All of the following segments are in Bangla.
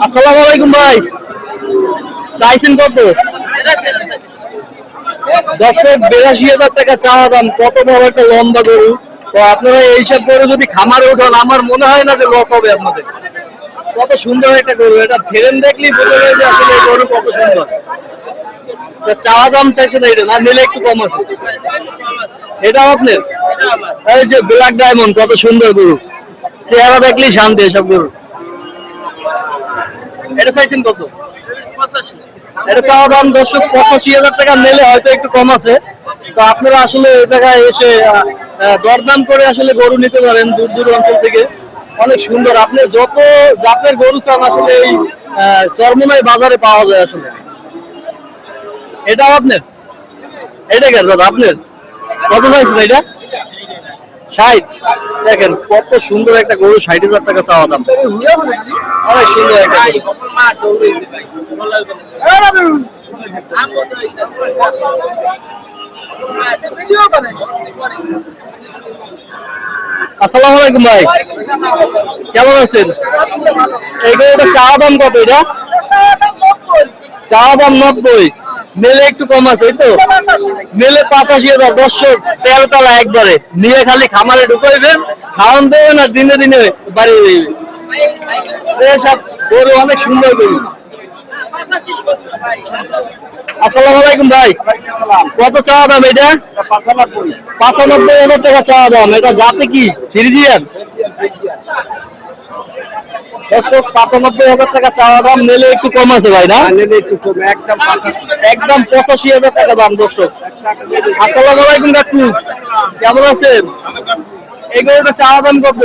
আসসালামু আলাইকুম ভাই, চাইছেন কত? দর্শক 82,000 টাকা চাওয়া দাম। কত বড় একটা লম্বা গরু। তো আপনারা এইসব গরু যদি খামারে উঠান, আমার মনে হয় না যে লস হবে আপনাদের। কত সুন্দর একটা গরু, এটা ফেরেন দেখলেই বোঝা যায় যে আসলে এই গরু কত সুন্দর। চাওয়া দাম চাইছেন এইটা, না নিলে একটু কম আছে? এটা আপনার? এই যে ব্ল্যাক ডায়মন্ড, কত সুন্দর গরু, চেহারা দেখলেই শান্তি এসব গরু। এটা চাইছেন কত? এটা চাওয়া দাম দর্শক 85,000 টাকা, নিলে হয়তো একটু কম আছে। তো আপনারা আসলে এই জায়গায় এসে দরদাম করে আসলে গরু নিতে পারেন দূর দূর অঞ্চল থেকে। অনেক সুন্দর, আপনি যত জাতের গরু চান আসলে এই চরমোনাই বাজারে পাওয়া যায় আসলে। এটাও আপনার? এটা কেন দাদা আপনার? কত চাইছেন এটা? 60। দেখেন কত সুন্দর একটা গরু, 60,000 টাকা চাওয়া দাম। অনেক সুন্দর একটা গরু। আসসালামু আলাইকুম ভাই, কেমন আছেন? এই গরুটা চাওয়া দাম কত? এটা চাওয়া দাম 90, মেলে একটু কম আছে এই তো? মেলে 85,000। দর্শক তেল তালা একবারে নিয়ে খালি খামারে ঢুকাইবেন, খাওয়ান দেবেন আর দিনে দিনে বাড়ি সব গরু। অনেক সুন্দর গরু। আসসালামু আলাইকুম ভাই, কত চাওয়া দাম এটা? 95,000 টাকা চাওয়া দাম। এটা জাতে কি? ফ্রিজিয়ান? দর্শক 95,000 টাকা চাওয়া দাম, নিলে একটু কম আছে ভাই, না? একদম 85,000 টাকা দাম দর্শক। আসসালামু আলাইকুম কাকু, কেমন আছেন? এই গরুটা চাওয়া দাম কত?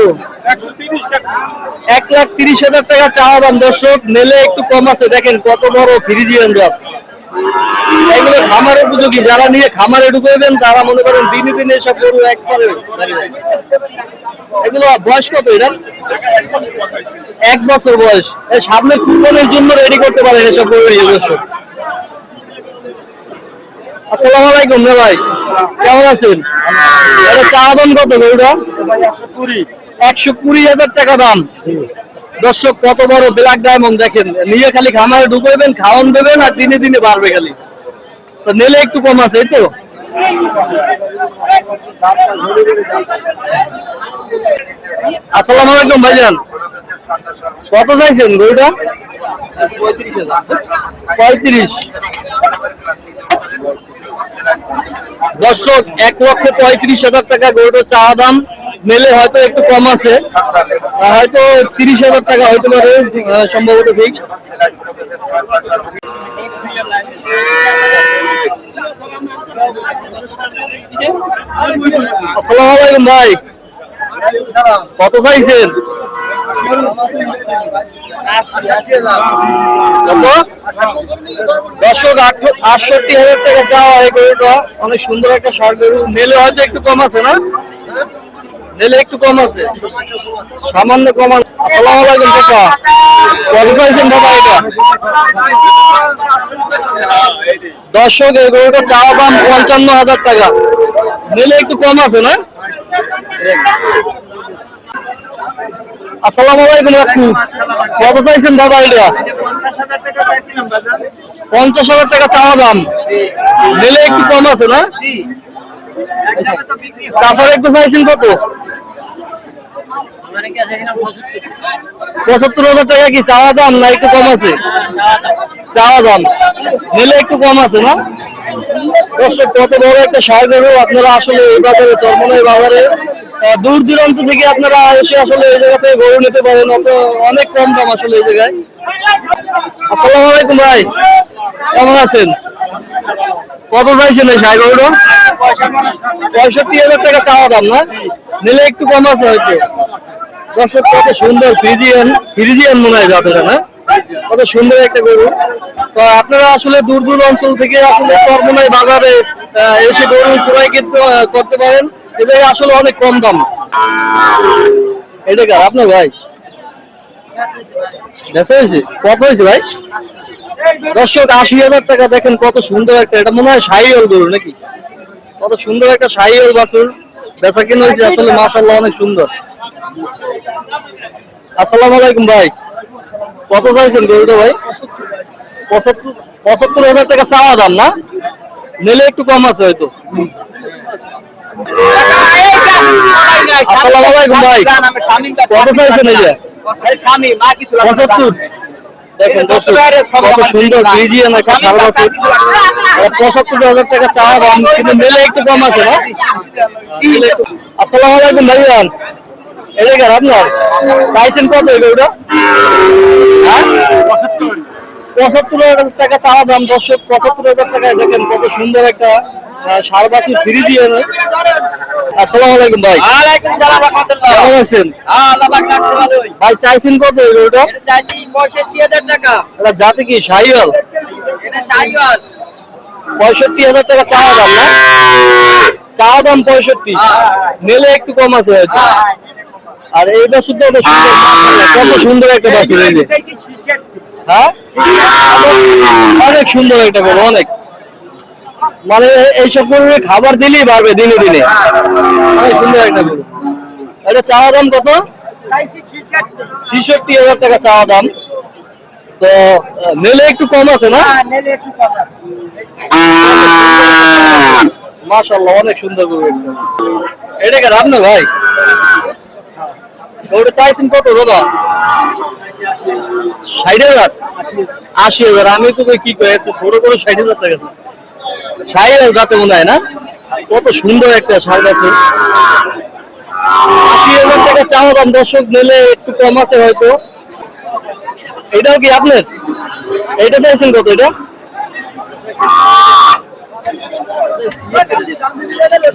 1,30,000 টাকা চাওয়া দাম দর্শক, নিলে একটু কম আছে। দেখেন কত বড় ফ্রিজিয়ান জাত। এগুলো খামার উপযোগী, যারা নিয়ে খামারে ঢুকাইবেন তারা মনে করেন দিনে দিনে সব গরু একবারে। এগুলো বয়স কত এটা? 1 বছর বয়স। এই সামনে কুরবানির জন্য রেডি করতে পারেন এসব গরু দর্শক। আসসালামু আলাইকুম ভাই, কেমন আছেন? এটা চাওয়া দাম কত গরুটা? 120,000 টাকা দাম। দর্শক কত বড় ব্ল্যাক ডায়মন্ড, দেখেন নিয়ে খালি খামারে ঢুকাইবেন, খাওয়ান দেবেন আর দিনে দিনে বাড়বে খালি। তো নিলে একটু কম আছে এই তো? আসসালামু আলাইকুম ভাইজান, কত চাইছেন গরুটা? 35। দর্শক 1,35,000 টাকা গরুটার চাওয়া দাম, মেলে হয়তো একটু কম আছে, হয়তো 30,000 টাকা হইতে পারে সম্ভবত ফিক্সড। আসসালামু আলাইকুম ভাই, কত চাইছেন? কত? দর্শক 68,000 টাকা চাওয়া হয় গরুটা। অনেক সুন্দর একটা ষাঁড় গরু, মেলে হয়তো একটু কম আছে, না? নিলে একটু কম আছে, সামান্য কম। আসসালামু আলাইকুম কাকা, কত চাইছেন বাবা এটা? দর্শক এই গরুটা চাওয়া দাম 55,000 টাকা, নিলে একটু কম আছে, না? আসসালামু আলাইকুম কাকু, কত চাইছেন বাবা এটা? 50,000 টাকা চাওয়া দাম, নিলে একটু কম আছে, না? চাষার একটু চাইছেন কত? 75,000 টাকা কি চাওয়া দাম, না একটু কম আছে? চাওয়া দাম, নিলে একটু কম আছে, না? দর্শক কত বড় একটা ষাঁড় গরু। আপনারা আসলে এই বাজারে, চরমোনাই বাজারে দূর দূরান্ত থেকে আপনারা এসে আসলে এই জায়গা থেকে গরু নিতে পারেন, অনেক কম দাম আসলে এই জায়গায়। আসসালামু আলাইকুম ভাই, কেমন আছেন? কত চাইছেন এই ষাঁড় গরুটা? 65,000 টাকা চাওয়া দাম, না? নিলে একটু কম আছে হয়তো। দর্শক কত সুন্দর ফ্রিজিয়ান মনে হয় যাতে, না? কত সুন্দর একটা গরু। তো আপনারা আসলে দূর দূর অঞ্চল থেকে আসলে চরমোনাই বাজারে এসে গরু ক্রয় করতে পারেন, এই জায়গায় আসলে অনেক কম দাম। এটা কার আপনার ভাই? বেচা হয়েছে? কত হয়েছে ভাই? দর্শক 80,000 টাকা। দেখেন কত সুন্দর একটা, এটা মনে হয় শাহিওয়াল গরু নাকি? কত সুন্দর একটা শাহিওয়াল বাছুর, বেচা কিনা হয়েছে আসলে মাশাআল্লাহ, অনেক সুন্দর। আসসালামু আলাইকুম ভাই, কত চাইছেন গরুটা ভাই? 75,000 টাকা চাওয়া দাম না? নিলে একটু কম আছে হয়তো। আসসালামু আলাইকুম ভাই, কত চাইছেন এই যে? 75। দেখেন দর্শক কত সুন্দর ফ্রিজিয়ান একটা ষাঁড় বাছুর। 75,000 টাকা চাওয়া দাম, কিন্তু নিলে একটু কম আছে না? আসসালামু আলাইকুম ভাইজান, এটা কেন আপনার চাইছেন কত এই গরুটা? হ্যাঁ 75,000 টাকা চাওয়া দাম দর্শক। 75,000 টাকায় দেখেন কত সুন্দর একটা ষাঁড় বাছুর ফ্রিজিয়ান। আসসালামু আলাইকুম ভাই, কেমন আছেন ভাই? চাইছেন কত এই গরুটা? 65,000 টাকা। এটা জাতি কি শাহিওয়াল? এটা শাহিওয়াল। 65,000 টাকা চাওয়া দাম না? চাওয়া দাম 65, নিলে একটু কম আছে হয়তো। আর এই বাছুরটা সুন্দর, কত সুন্দর একটা বাছুর এই যে। হ্যাঁ অনেক সুন্দর একটা গরু, অনেক, মানে এইসব গরু খাবার দিলেই বাড়বে দিনে দিনে। অনেক সুন্দর একটা গরু। এটা চাওয়া দাম কত? 66,000 টাকা চাওয়া দাম। তো নিলে একটু কম আছে না? মাশাআল্লাহ অনেক সুন্দর গরু। এটা কেন আপনার ভাই? ওটা চাইছেন কত দাদা? 60,000 80,000। আমি তো কি কয়েছি ছোট করে 60,000 টাকা 60,000 যাতে মনে হয় না? কত সুন্দর একটা ষাঁড় বাছুর। 80,000 টাকা চাওয়া দাম দর্শক, নিলে একটু কম আছে হয়তো। এটাও কি আপনার? এটা চাইছেন কত এটা?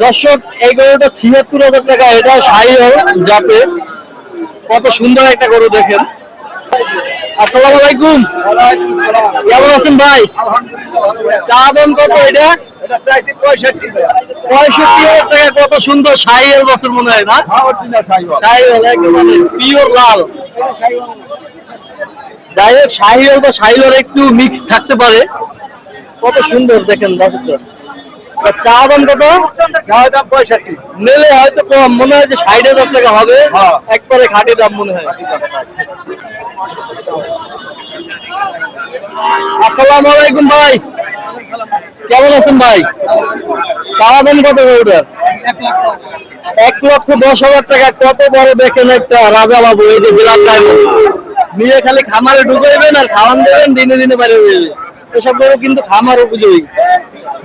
দর্শক এই গরুটা 76,000 টাকা। এটা শাহিওয়াল জাতের, কত সুন্দর একটা গরু দেখেন। আসসালামু আলাইকুম, কেমন আছেন ভাই? চা দাম কত এটা? 65,000 টাকা। কত সুন্দর শাহিওয়াল বাছুর মনে হয় না? শাহিওয়াল একেবারে পিওর লাল। যাই হোক শাহিওয়াল বা শাহিওয়াল একটু মিক্স থাকতে পারে। কত সুন্দর দেখেন বাছুরটা। চা দাম কত? নিলে হয়তো কম মনে হয় যে 60,000 টাকা হবে। একবারে খাঁটি দাম মনে হয়। আসসালামু আলাইকুম ভাই, কেমন আছেন ভাই? চা দাম কত ওটা? 1,10,000 টাকা। কত বড় দেখেন একটা রাজা বাবু, এই যে বিরাট ডায়মন্ড নিয়ে খালি খামারে ঢুকাইবেন আর খাওয়ান দেবেন, দিনে দিনে বাইরে হয়ে যাবে। এসব গরু কিন্তু খামার উপযোগী।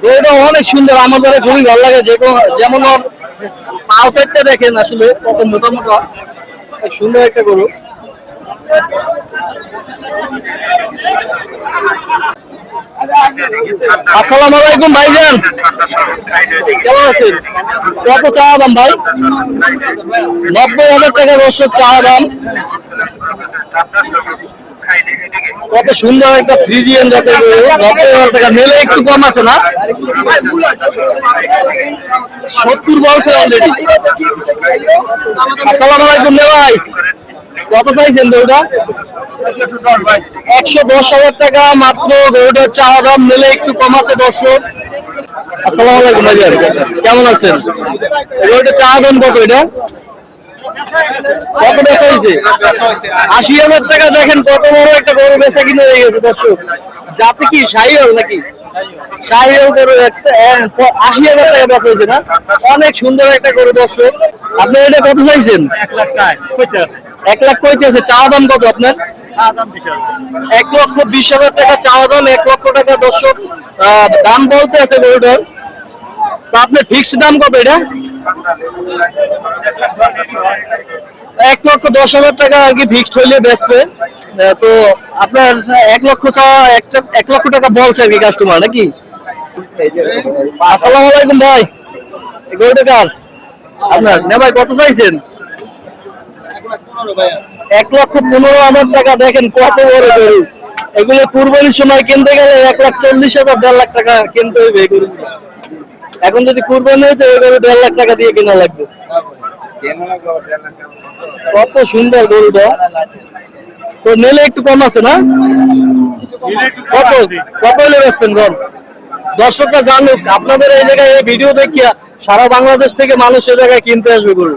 গরুটা অনেক সুন্দর, আমার দ্বারা খুবই ভালো লাগে। যেমন ওর পাও চারটা দেখেন আসলে কত মোটা মোটা, সুন্দর একটা গরু। আসসালামু আলাইকুম ভাইজান, কেমন আছেন? কত চাওয়া দাম ভাই? 90,000 টাকা দর্শক চাওয়া দাম। কত সুন্দর একটা ফ্রিজিয়ান জাতের গরু। 90,000 টাকা, নিলে একটু কম আছে না? 70 বলছে অলরেডি। আসসালামু আলাইকুম ভাই, কত চাইছেন গরুটা? 110,000 টাকা মাত্র গরুটার চাওয়া দাম, নিলে একটু কম আছে দর্শক। আসসালামু আলাইকুম ভাইজান, কেমন আছেন? গরুটার চাওয়া দাম কত? এটা কত বেচা হয়েছে? 80,000 টাকা। দেখেন কত বড় একটা গরু বেচা কিনে হয়ে গেছে দর্শক। জাতি কি শাহিওয়াল নাকি? শাহিওয়াল গরু 80,000 টাকা বেচা হয়েছে না? অনেক সুন্দর একটা গরু দর্শক। আপনি এটা কত চাইছেন? 1 লাখ কইতে আছে। চাওয়া দাম কত আপনার? 1,20,000 টাকা চাওয়া দাম। 1 লক্ষ টাকা দর্শক দাম বলতে আছে গরুটার। তো আপনার ফিক্সড দাম কত এটা? 1,10,000 টাকা আর কি ফিক্সড হইলে বেচবে। তো আপনার 1 লক্ষ চাওয়া, 1 লক্ষ টাকা বলছে আর কি কাস্টমার নাকি? আসসালামু আলাইকুম ভাই, গরুটা কার আপনার? না ভাই কত চাইছেন? 1,15,000 টাকা। দেখেন কত বড় গরু। এগুলো কুরবানির সময় কিনতে গেলে 1,40,000 1.5 লাখ টাকা কিনতে হইবে এই গরুগুলো। এখন যদি কুরবানি হইতো এই গরু 1.5 লাখ টাকা দিয়ে কেনা লাগবে। কত সুন্দর গরুটা। তো নিলে একটু কম আছে না? কত কত হলে বেচবেন বল? দর্শকরা জানুক আপনাদের এই জায়গায় এই ভিডিও দেখিয়া সারা বাংলাদেশ থেকে মানুষ এই জায়গায় কিনতে আসবে গরু।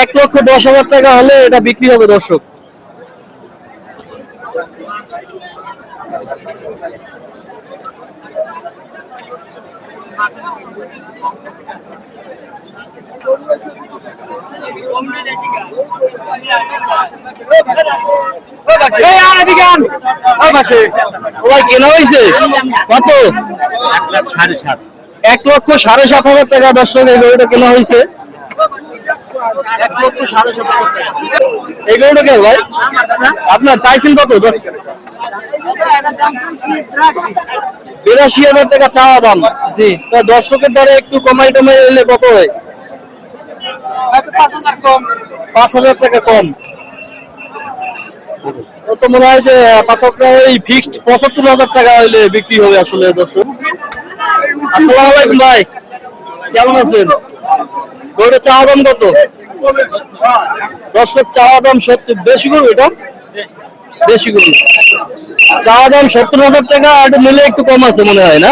1,10,000 টাকা হলে এটা বিক্রি হবে দর্শক। ভাই কেনা হয়েছে কত? 1,7,500 টাকা দর্শক এই গরুটা কেনা হয়েছে। 1,7,500 টাকা। এই গরুটা কে ভাই আপনার চাইছেন কত? 82,000 টাকা চাওয়া দাম। জি, তা দর্শকের দ্বারা একটু কমাই টমাই এলে কত হয়? 5,000 টাকা কম। তো মনে হয় যে 5,000 টাকা এই ফিক্সড 75,000 টাকা হইলে বিক্রি হবে আসলে দর্শক। আসসালামু আলাইকুম ভাই, কেমন আছেন? গরুটা চাওয়া দাম কত? দর্শক চাওয়া দাম 70। বেশি গরু এটা? বেশি গরু। চাওয়া দাম 70,000 টাকা, এটা নিলে একটু কম আছে মনে হয় না?